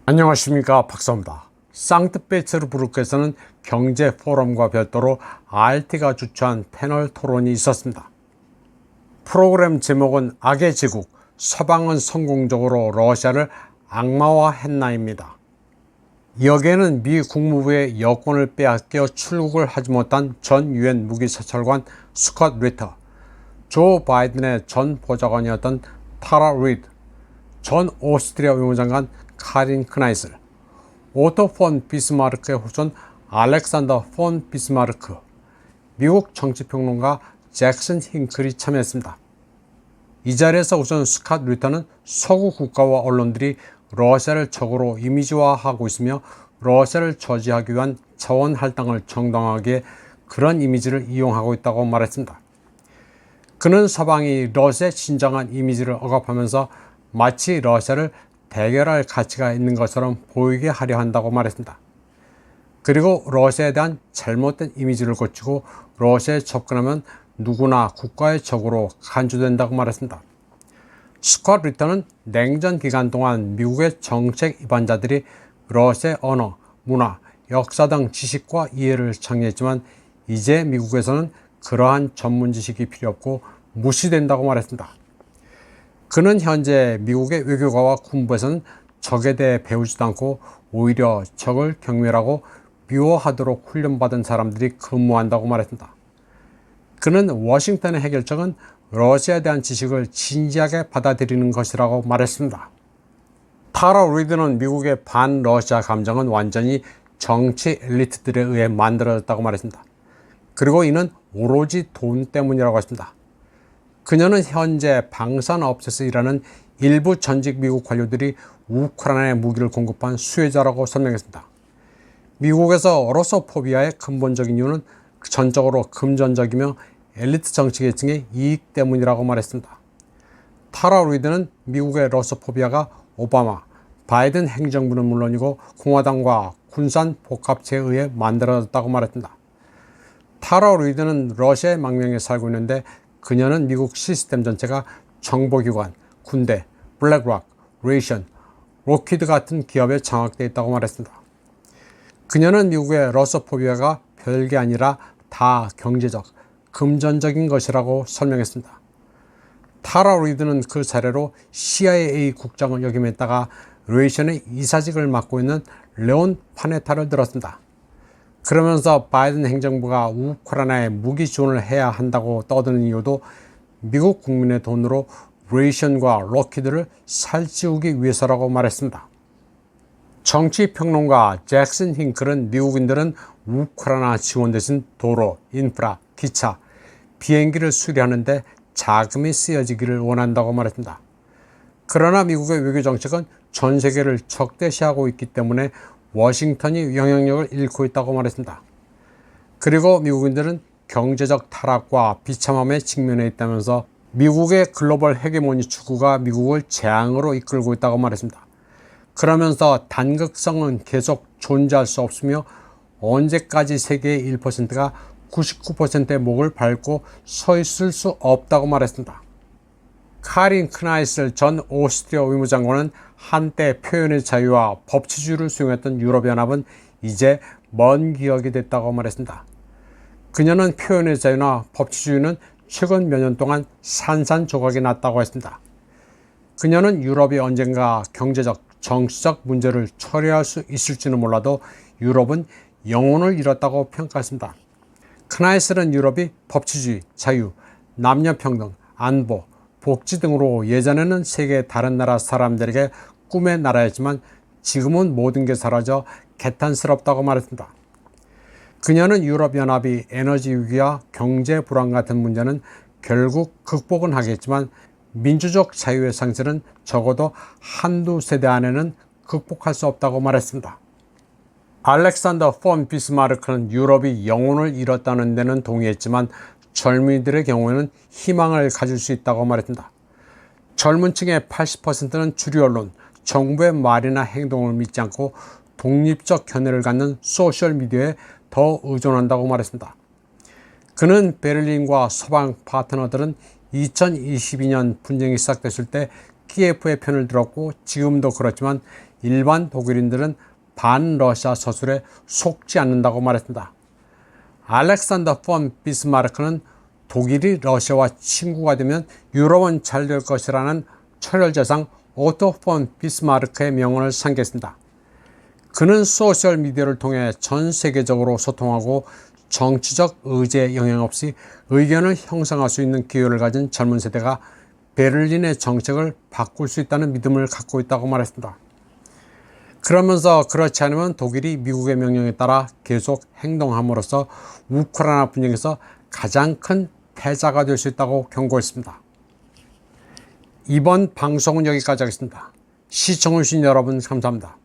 안녕하십니까, 박사입니다. 상트페테르부르크에서는 경제 포럼과 별도로 RT가 주최한 패널 토론이 있었습니다. 프로그램 제목은 악의 제국, 서방은 성공적으로 러시아를 악마화했나입니다. 여기에는 미 국무부의 여권을 빼앗겨 출국을 하지 못한 전 유엔 무기사찰관 스콧 리터, 조 바이든의 전 보좌관이었던 타라 리드, 전 오스트리아 외무장관 카린 크나이슬, 오토 폰 비스마르크의 후손 알렉산더 폰 비스마르크, 미국 정치평론가 잭슨 힝클이 참여했습니다. 이 자리에서 우선 스콧 리터는 서구 국가와 언론들이 러시아를 적으로 이미지화하고 있으며 러시아를 저지하기 위한 자원 할당을 정당화하기에 그런 이미지를 이용하고 있다고 말했습니다. 그는 서방이 러시아의 진정한 이미지를 억압하면서 마치 러시아를 대결할 가치가 있는 것처럼 보이게 하려 한다고 말했습니다. 그리고 러시아에 대한 잘못된 이미지를 고치고 러시아에 접근하면 누구나 국가의 적으로 간주된다고 말했습니다. 스콧 리터는 냉전 기간 동안 미국의 정책 입안자들이 러시아의 언어, 문화, 역사 등 지식과 이해를 창의했지만 이제 미국에서는 그러한 전문 지식이 필요 없고 무시된다고 말했습니다. 그는 현재 미국의 외교가와 군부에서는 적에 대해 배우지도 않고 오히려 적을 경멸하고 미워하도록 훈련받은 사람들이 근무한다고 말했습니다. 그는 워싱턴의 해결책은 러시아에 대한 지식을 진지하게 받아들이는 것이라고 말했습니다. 타라 리드는 미국의 반러시아 감정은 완전히 정치 엘리트들에 의해 만들어졌다고 말했습니다. 그리고 이는 오로지 돈 때문이라고 했습니다. 그녀는 현재 방산업체에서 일하는 일부 전직 미국 관료들이 우크라이나에 무기를 공급한 수혜자라고 설명했습니다. 미국에서 러소포비아의 근본적인 이유는 전적으로 금전적이며 엘리트 정치계층의 이익 때문이라고 말했습니다. 타라 리드는 미국의 러소포비아가 오바마, 바이든 행정부는 물론이고 공화당과 군산 복합체에 의해 만들어졌다고 말했습니다. 타라 리드는 러시아의 망명에 살고 있는데 그녀는 미국 시스템 전체가 정보기관, 군대, 블랙락, 레이션, 로키드 같은 기업에 장악되어 있다고 말했습니다. 그녀는 미국의 러소포비아가 별게 아니라 다 경제적, 금전적인 것이라고 설명했습니다. 타라 리드는 그 사례로 CIA 국장을 역임했다가 레이션의 이사직을 맡고 있는 레온 파네타를 들었습니다. 그러면서 바이든 행정부가 우크라이나에 무기 지원을 해야 한다고 떠드는 이유도 미국 국민의 돈으로 레이션과 로키드를 살찌우기 위해서라고 말했습니다. 정치평론가 잭슨 힝클은 미국인들은 우크라이나 지원 대신 도로, 인프라, 기차, 비행기를 수리하는데 자금이 쓰여지기를 원한다고 말했습니다. 그러나 미국의 외교정책은 전 세계를 적대시하고 있기 때문에 워싱턴이 영향력을 잃고 있다고 말했습니다. 그리고 미국인들은 경제적 타락과 비참함에 직면해 있다면서 미국의 글로벌 헤게모니 추구가 미국을 재앙으로 이끌고 있다고 말했습니다. 그러면서 단극성은 계속 존재할 수 없으며 언제까지 세계의 1%가 99%의 목을 밟고 서 있을 수 없다고 말했습니다. 카린 크나이슬 전 오스트리아 외무장관은 한때 표현의 자유와 법치주의를 수용했던 유럽연합은 이제 먼 기억이 됐다고 말했습니다. 그녀는 표현의 자유나 법치주의는 최근 몇 년 동안 산산조각이 났다고 했습니다. 그녀는 유럽이 언젠가 경제적, 정치적 문제를 처리할 수 있을지는 몰라도 유럽은 영혼을 잃었다고 평가했습니다. 크나이슬은 유럽이 법치주의, 자유, 남녀평등, 안보, 복지 등으로 예전에는 세계의 다른 나라 사람들에게 꿈의 나라였지만 지금은 모든 게 사라져 개탄스럽다고 말했습니다. 그녀는 유럽연합이 에너지 위기와 경제 불안 같은 문제는 결국 극복은 하겠지만 민주적 자유의 상실은 적어도 한두 세대 안에는 극복할 수 없다고 말했습니다. 알렉산더 폰 비스마르크는 유럽이 영혼을 잃었다는 데는 동의했지만 젊은이들의 경우에는 희망을 가질 수 있다고 말했습니다. 젊은 층의 80%는 주류 언론, 정부의 말이나 행동을 믿지 않고 독립적 견해를 갖는 소셜미디어에 더 의존한다고 말했습니다. 그는 베를린과 서방 파트너들은 2022년 분쟁이 시작됐을 때 키예프의 편을 들었고 지금도 그렇지만 일반 독일인들은 반러시아 서술에 속지 않는다고 말했습니다. 알렉산더 폰 비스마르크는 독일이 러시아와 친구가 되면 유럽은 잘 될 것이라는 철혈제상 오토 폰 비스마르크의 명언을 상기했습니다. 그는 소셜미디어를 통해 전 세계적으로 소통하고 정치적 의제에 영향 없이 의견을 형성할 수 있는 기회를 가진 젊은 세대가 베를린의 정책을 바꿀 수 있다는 믿음을 갖고 있다고 말했습니다. 그러면서 그렇지 않으면 독일이 미국의 명령에 따라 계속 행동함으로써 우크라이나 분쟁에서 가장 큰 패자가 될 수 있다고 경고했습니다. 이번 방송은 여기까지 하겠습니다. 시청해주신 여러분 감사합니다.